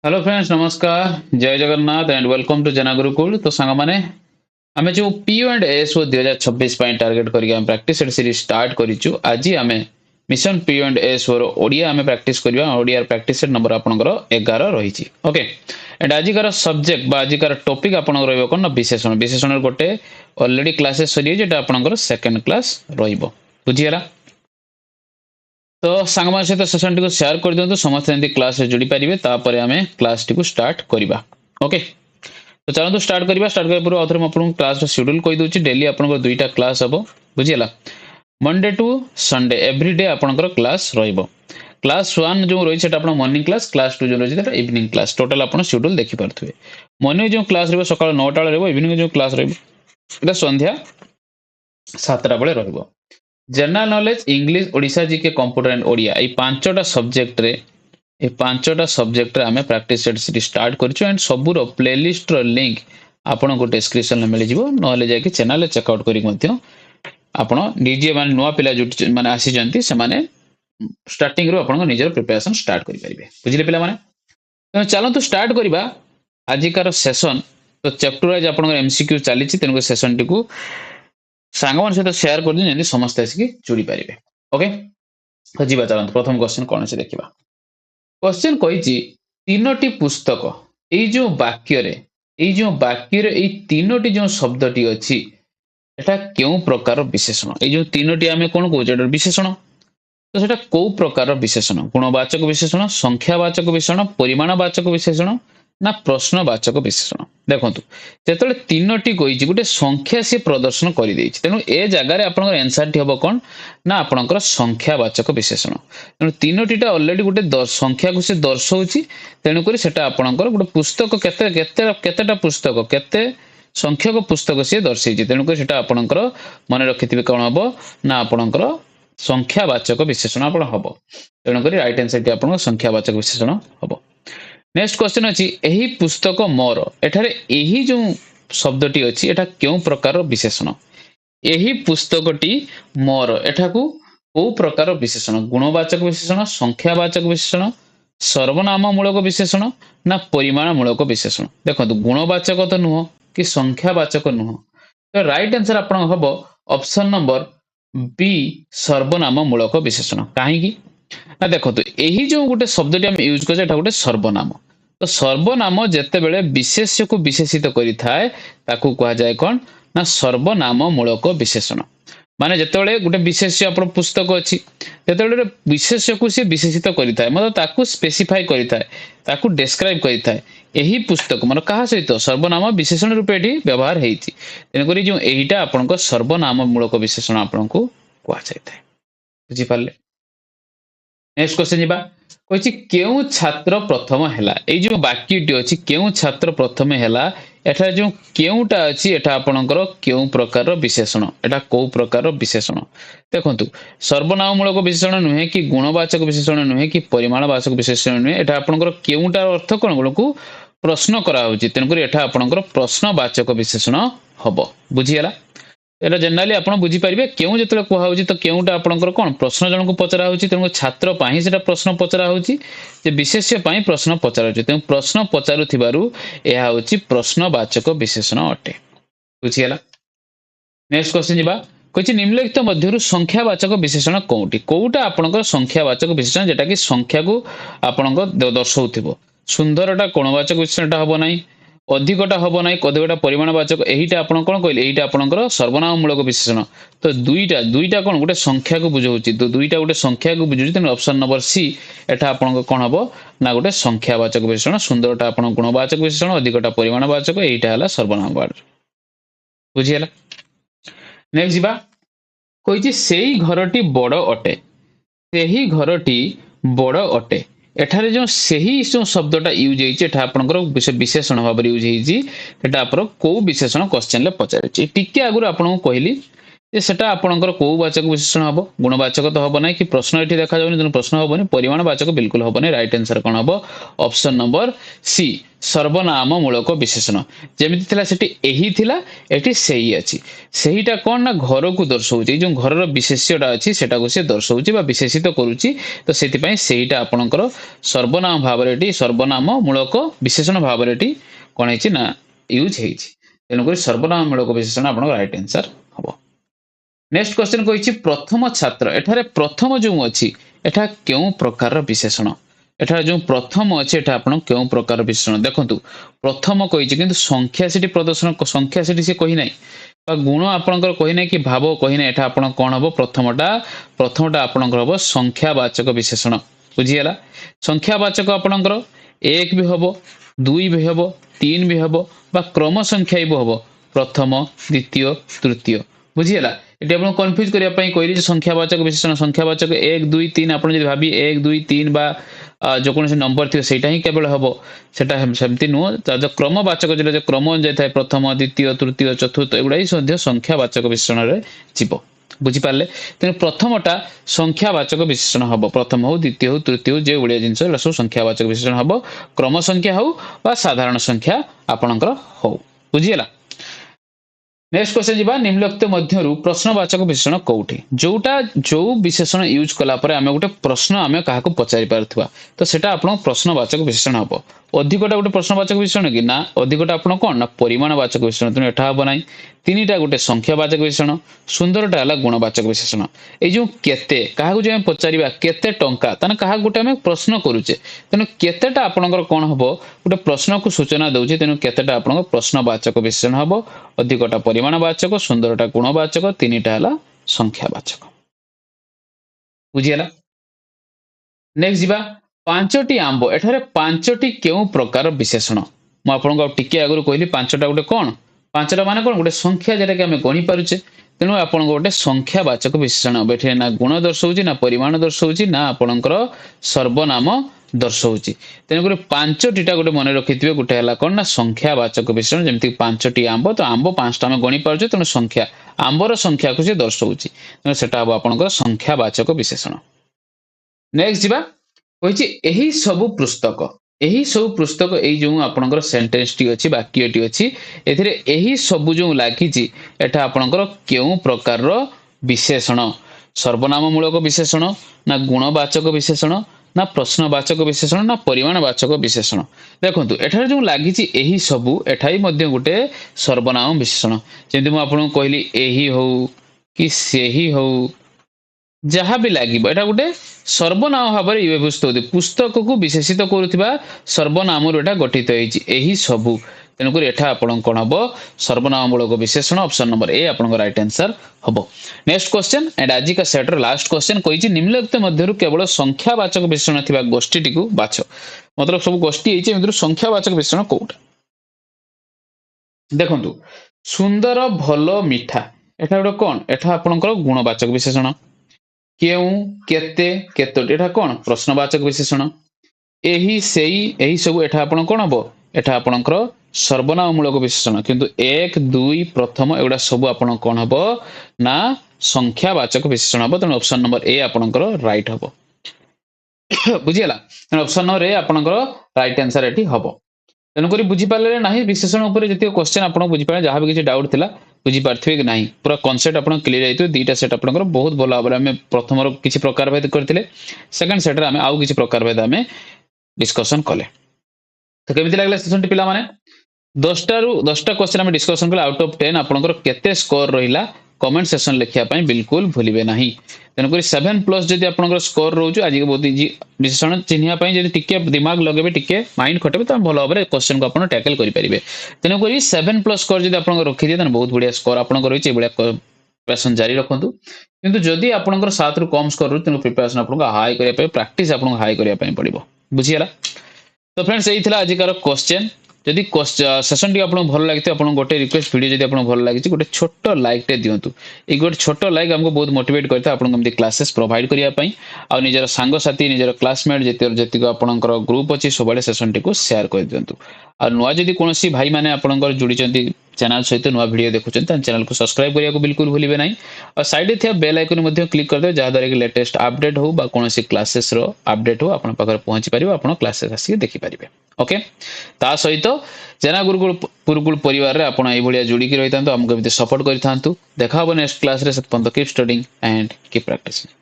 Hello friends, नमस्कार, जय Jagannath and welcome to जना गुरुकुल। तो सांग माने आमे जो पीओ एंड एसओ 2026 पई टारगेट करिक हम प्रैक्टिस सीरीज स्टार्ट करिचु। आज आमे मिशन पीओ एंड एसओ रो ओडिया आमे प्रैक्टिस करबा। ओडिया प्रैक्टिस सेट नंबर आपनकर 11 रहिछि। ओके, एंड आजिकार सब्जेक्ट बा आजिकार टॉपिक आपनकर रहबो कोन विशेषण। विशेषण गोटे ऑलरेडी क्लासेस सरी जेटा आपनकर सेकंड क्लास रहइबो। बुझियला? तो सांगमान सहित सेशन टी को शेयर कर दियंतु, समस्त एंती क्लास रे जुड़ी परिबे। तापर आमे क्लास टी को स्टार्ट करिबा। ओके, तो चलନ୍ତୁ स्टार्ट करिबा। स्टार्ट करे पूर्व अथर आपन क्लास रो शेड्यूल कहि दोछि। डेली आपन दुईटा क्लास हबो, बुझियला? Monday to Sunday every day आपन क्लास रहइबो। क्लास 1 जो रही सेटा आपन मॉर्निंग क्लास 2 जो रही सेटा इवनिंग क्लास। टोटल आपन शेड्यूल देखि परथुवे। मॉर्निंग जो क्लास रहबो सकाळ 9टा बेले रहबो। इवनिंग जो क्लास रहबो एटा संध्या 7टा बेले रहबो। General knowledge, English, Odisha GK, computer and Odia ए पांचटा सब्जेक्ट रे आमे प्रैक्टिस सेट सीरीज स्टार्ट करछु। एंड सबुरो प्लेलिस्ट रो लिंक आपन को डिस्क्रिप्शन में मिल जिवो। नहले जाके चैनल रे चेकआउट करी मध्य आपन निजे मान नुवा पिला जो माने आसी जंती से माने स्टार्टिंग रो आपन निजर प्रिपरेशन स्टार्ट करि परिबे। बुझिले पिला माने? तो चलो तो स्टार्ट करिबा आजिकार सेशन। तो चैप्टर वाइज आपन एमसीक्यू चलीछि, तेनको सेशन टी को सांगमान सहित शेयर कर दिन समस्त आसिक जोड़ी पारे। ओके, तो जीवा चलते प्रथम क्वेश्चन कौन से देखा। क्वेश्चन कही तीनोटी पुस्तक ये जो वाक्य ये तीनोटी जो शब्दटी अच्छी एटा क्यों प्रकार विशेषण। ये जो तीनोटी आमे कौन कहूँ विशेषण। तो सेटा कौ प्रकार विशेषण? गुणवाचक विशेषण, संख्यावाचक विशेषण, परिमाणवाचक विशेषण ना प्रश्नवाचक विशेषण। देखो जो तीनोटी कही गोटे संख्या सी प्रदर्शन कर तेणु ए जगार आपंकर एनसर टी हम कौन ना आपंकर संख्यावाचक विशेषण। तेणु तीनोटा अलरेडी गोटे संख्या को सी दर्शाऊँच। तेणुक आपंकर गोटे पुस्तक केतेटा पुस्तक केते संख्यक पुस्तक सी दर्शाई। तेणुक आपंकर मन रखि कौन हम ना आपंकर संख्यावाचक विशेषण आप हम। तेणुक राइट आंसर टी आप संख्यावाचक विशेषण हम। नेक्स्ट क्वेश्चन अच्छी यही पुस्तक मोर एठारे यही जो शब्दटी अच्छी एटा क्यों प्रकार विशेषण। यही पुस्तकटी मोर एठा को प्रकार विशेषण? गुणवाचक विशेषण, संख्यावाचक विशेषण, सर्वनाममूलक विशेषण ना परिमाणमूलक विशेषण। देखो गुणवाचक तो नुह कि संख्यावाचक नुह। तो राइट आंसर आप हम ऑप्शन नंबर बी सर्वनाममूलक विशेषण। कहीं ना देखो यही जो गोटे शब्दटी आम यूज कर गोटे सर्वनाम। तो सर्वनाम जेते बेले विशेष्य को विशेषित करिथाए ताकू कहा जाए कौन ना सर्वनाममूलक विशेषण। माने जेतेबेले गोटे विशेष्य आपण पुस्तक अछि तेतेबेले विशेष्य को से विशेषित करिथाए, मतलब ताकू स्पेसिफाई करिथाए, ताकू डिस्क्राइब करिथाए। एही पुस्तक मन कहा सहित सर्वनाम विशेषण रूपे एठी व्यवहार हेछि। तेनकरी जो एहिटा आपनको सर्वनाममूलक विशेषण आपनको कहा जायथाए। बुझि पाले? नेक्स्ट क्वेश्चन जीवा। कहि केउ छात्र प्रथम हैला। ए जो वाक्यटी अछि केउ छात्र प्रथम हैला, एठा जो केउटा अछि एठा आपनकर केउ प्रकार विशेषण, एठा को प्रकार विशेषण। देखंतु सर्वनाममूलक विशेषण नुहे कि गुणवाचक विशेषण नुहे कि परिमाणवाचक विशेषण नुहे। एठा आपनकर केउटा अर्थ कोन गुणको प्रश्न करा होछि। तेनकरी एठा आपनकर प्रश्नवाचक विशेषण हबो। बुझियला? एटा जनरली आपण बुझी परिबे केउ जतले कोहा होछि तो केउटा आपनकर कोन प्रश्न जन को पचरा होछि। तेनु छात्र पाही सेटा प्रश्न पचरा होछि, जे विशेष्य पाही प्रश्न पचरा होछि। तेनु प्रश्न पचारु थिबारु एहा होछि प्रश्नवाचक विशेषण अटे। बुझियला? नेक्स्ट क्वेश्चन जीवा। कहि निम्नलिखित मध्यरु संख्यावाचक विशेषण कोउटी? कोउटा आपनकर संख्यावाचक विशेषण जेटा कि संख्या को आपनकर दर्शाउथिबो। सुंदरटा गुणवाचक विशेषणटा हबो नाही, अधिकटा हबो नाही, अधिकटा परिमाणवाचक। एहिटा आपण कोन कहले एहिटा आपनकर सर्वनाममूलक विशेषण। तो दुईटा कोन गोटे संख्या को बुझौछि। तो दुईटा गोटे संख्या को बुझौछि। तेन ऑप्शन नंबर सी एटा आपनकर कोन हबो ना गोटे संख्यावाचक विशेषण। सुंदरटा आपण गुणवाचक विशेषण, अधिकटा परिमाणवाचक, एहिटा हला सर्वनामवाचक। बुझियला? नेक्स्ट जीवा। कहिछि सेही घरटी बड़ अटे। सेही घरटी बड़ अटे। एठारे जो सही जो शब्दटा यूज होइछि एठा आपनकर विशेषण भाव यूज होइछि। एटा आपरो को विशेषण क्वेश्चन ले पचारिछि। टिके आगुर आपनको कहली ଯେ ସେଟା ଆପଣଙ୍କର କୋଉ ବାଚକ ବିଶେଷଣ ହବ ଗୁଣବାଚକ ତ ହବ ନାହିଁ କି ପ୍ରଶ୍ନ ଏଠି ଦେଖାଯାଉନି ତେଣୁ ପ୍ରଶ୍ନ ହବନି ପରିମାଣବାଚକ ବିଲକୁଲ ହବନି ରାଇଟ୍ ଆନ୍ସର କ'ଣ ହବ ଅପସନ ନମ୍ବର ସି ସର୍ବନାମ ମୂଳକ ବିଶେଷଣ ଯେମିତି ଥିଲା ସେଠି ଏହି ଥିଲା ଏଠି ସେଇ ଅଛି ସେଇଟା କ'ଣ ନା ଘରକୁ ଦର୍ଶାଉଛି ଏଇ ଯୋଉ ଘରର ବିଶେଷ୍ୟଟା ଅଛି ସେଟାକୁ ସେ ଦର୍ଶାଉଛି ବା ବିଶେଷିତ କରୁଛି ତ ସେଥିପାଇଁ ସେଇଟା ଆପଣଙ୍କର ସର୍ବନାମ ଭାବରେ ଏଠି ସର୍ବନାମ ମୂଳକ ବିଶେଷଣ ଭାବରେ ଏଠି କ'ଣ ହେଇଛି ନା ୟୁଜ୍ ହେଇଛି ତେଣୁକରି ସର୍ବନାମ ମୂଳକ ବିଶେଷଣ ଆପଣଙ୍କ ରାଇଟ୍ ଆନ୍ସର ହବ नेक्स्ट क्वेश्चन कही प्रथम छात्र एठारे प्रथम जो अच्छी एठा क्यों प्रकार विशेषण एठार जो प्रथम अच्छे एठा आपण क्यों प्रकार विशेषण देखंतु प्रथम कही किंतु संख्या सेठी प्रदर्शन संख्या सेठी से कही नाही बा गुण आपणकर कही नाही कि भाव कही नाही एठा आपण कोन हबो प्रथमटा आपणकर हबो संख्यावाचक विशेषण बुझियला संख्यावाचक आपणकर एक भी हबो दुई भी हबो तीन भी हबो बा क्रम संख्या भी हबो प्रथम द्वितीय तृतीय बुझियला ये आप कन्फ्यूज करने कहली संख्यावाचक विशेषण संख्यावाचक एक दुई तीन आप भावी एक दुई तीन बा जो कौन नंबर थी सेटा ही केवल हम सेमती नुह जो क्रमवाचक जो क्रम जाए प्रथम द्वितीय तृतीय चतुर्थ एगुड़ा ही संख्यावाचक विशेषण में जीव बुझीपारे तेणु प्रथमटा संख्यावाचक विशेषण हम प्रथम हो द्वितीय हो तृतीय हो जो भाया जिन सब संख्यावाचक विशेषण हम क्रम संख्या हो बा साधारण संख्या आपणकर हो बुझीगला नेक्स्ट क्वेश्चन जीवा निम्नलिखित मध्यरु प्रश्नवाचक विशेषण कोउठी जोटा जो विशेषण यूज कला परे आमे गोटे प्रश्न आमे काहाको पचारि पारथुवा तो सेटा आपण प्रश्नवाचक विशेषण हबो अधिकटा गोटे प्रश्नवाचक विशेषण कि ना अधिकटा आपण कोन ना परिमाणवाचक विशेषण तने एठा हबो नाही तीनटा गोटे संख्यावाचक विशेषण सुंदरटा हला गुणवाचक विशेषण ए जो केते काहाको जे पचारिबा केते टंका तने काहा गोटे आमे प्रश्न करूचे तने केतेटा आपणकर कोन हबो गोटे प्रश्न को सूचना दउचे तने केतेटा आपण प्रश्नवाचक विशेषण हबो अधिकटा परिमाणवाचक सुंदरटा गुणवाचक तीनटा हला संख्यावाचक बुझियला नेक्स्ट जीवा पांचटी आंब एठारे पांचटी केउ प्रकार विशेषण मु आपनको टिके आगु कहली पांचटा गोटे कोन पांचटा माने कोन गोटे संख्या जेटा कि हमें गणी पारुचे तेणु आपण गोटे संख्यावाचक विशेषण बैठे ना गुण दर्शाउची ना परिमाण दर्शाउची ना आपणकर सर्वनाम दर्शाउची तेणुकर पांचटीटा गोटे मन रखिथिबे गोटे हला कोन ना संख्यावाचक विशेषण जेमति पांचटी आंब तो आंब पांचटा में गणी पारुचे तेणु संख्या आंबर संख्या को से दर्शाउची तेणु सेटा हबो आपणकर संख्यावाचक विशेषण नेक्स्ट जीवा कहिछि एही सब पुस्तक एई जो आपणकर सेंटेंस टी अछि वाक्य टी अछि एथिरे एही सब जो लागिछि एटा आपणकर केउ प्रकार रो विशेषण सर्वनाम मूलक विशेषण ना गुणवाचक विशेषण ना प्रश्नवाचक विशेषण ना परिमाणवाचक विशेषण देखंतु एठार जो लागिछि एही सब एठाई मध्ये गुटे सर्वनाम विशेषण जेंति मु आपन कहली एही हो कि सेही हो जहाँ भी लगे एटा गोटे सर्वनाम भाव में व्यवस्थित होती पुस्तक को विशेषित करुवा सर्वनाम एटा गठित होती सबू तेणुक एठा आपण कौन हम सर्वनाम मूलक विशेषण ऑप्शन नंबर ए आप राइट आंसर हम नेक्स्ट क्वेश्चन एंड आज का सेटर लास्ट क्वेश्चन कही निम्नलिखित मध्य केवल संख्यावाचक विशेषण थी गोष्ठी टी बाछ मतलब सब गोष्ठी संख्यावाचक विशेषण कौटा देखु सुंदर भल मिठा एटा गोटे कौन एठा आपणकर गुणवाचक विशेषण केउ केते केतोटी एठा कोन प्रश्नवाचक विशेषण एही सेई एही सब एठा आपण कोन हबो एठा आपणकर सर्वनाम मूलक विशेषण किंतु एक दुई प्रथम एगुडा सब आपण कोन हबो ना संख्यावाचक विशेषण हबो त ऑप्शन नंबर ए आपणकर राइट हबो बुझियला ऑप्शन नंबर ए आपणकर राइट आंसर एठी हबो तेणुक बुझी पारे ना विशेषण उपर जति क्वेश्चन आप बुझी पारे जहाँ भी किसी डाउट थिला बुझी पार्थिबे कि नहीं पूरा कांसेप्ट आपन क्लियर आइतो दीटा सेट आपनकर बहुत भलो भाबरे हमें प्रथम रो किछि प्रकार भेद करथिले सेकंड सेट रे हमें आउ किछि प्रकार भेद हमें डिस्कशन कले तो केमिति लागला सेशन टी पिला माने 10टा क्वेश्चन हमें डिस्कशन कले आउट ऑफ 10 आपनकर केते स्कोर रहिला कमेंट सेक्शन लिखिया पई बिल्कुल भूलिबे नहीं तेणुक 7+ जदि आपनकर स्कोर रहउछु आज के बहुत इजी विशेषण चिन्हिया पई जदि टिके दिमाग लगेबे टिके माइंड खटेबे त भलो भाबरे क्वेश्चन को आपन टैकल करि परिबे तेणुक 7+ स्कोर जदि आपनकर रखि दिए त बहुत बढ़िया स्कोर आपनकर रहिछि बढ़िया प्रिपरेशन जारी रखंतु किंतु जदि आपनकर 7 रु कम स्कोर रु तेणु प्रिपरेशन आपन हाई करिया पई प्रैक्टिस आपन हाई करिया पई पड़िबो बुझियला तो फ्रेंड्स एही थिला आजिकार क्वेश्चन जदि सेशन टी आपन भल लागिते आपन गोटे रिक्वेस्ट वीडियो जदि आपन भल लागिछि गोटे छोटो लाइक टे दियंतु ए गोटे छोटो लाइक हमको बहुत मोटिवेट करता आपन हमदी क्लासेस प्रोवाइड करिया पई आ निजर सांग साथी निजर क्लासमेट जति ग्रुप अछि सबले सेशन टी को शेयर कर दियंतु आ नुआ जदि कोनोसी भाई माने आपनकर जुडी चंती चैनल सहित नुआ वीडियो देखुछन त चैनल को सब्सक्राइब करिया को बिल्कुल भूलिबे नहीं और साइड थे बेल आइकन मध्ये क्लिक कर दे जहा द्वारा कि लेटेस्ट अपडेट हो बा कोनोसी क्लासेस रो अपडेट हो आपन पाकर पहुंची परिबो आपन क्लासेस आसी देखि परिबे ओके ता सहित जेना गुरुकुल परिवार रे आपन एई भलिया जोडी कि रहितांतो हमको एमते सपोर्ट करिथांतु देखा हो नेक्स्ट क्लास रे सत पंत keep studying and keep practising.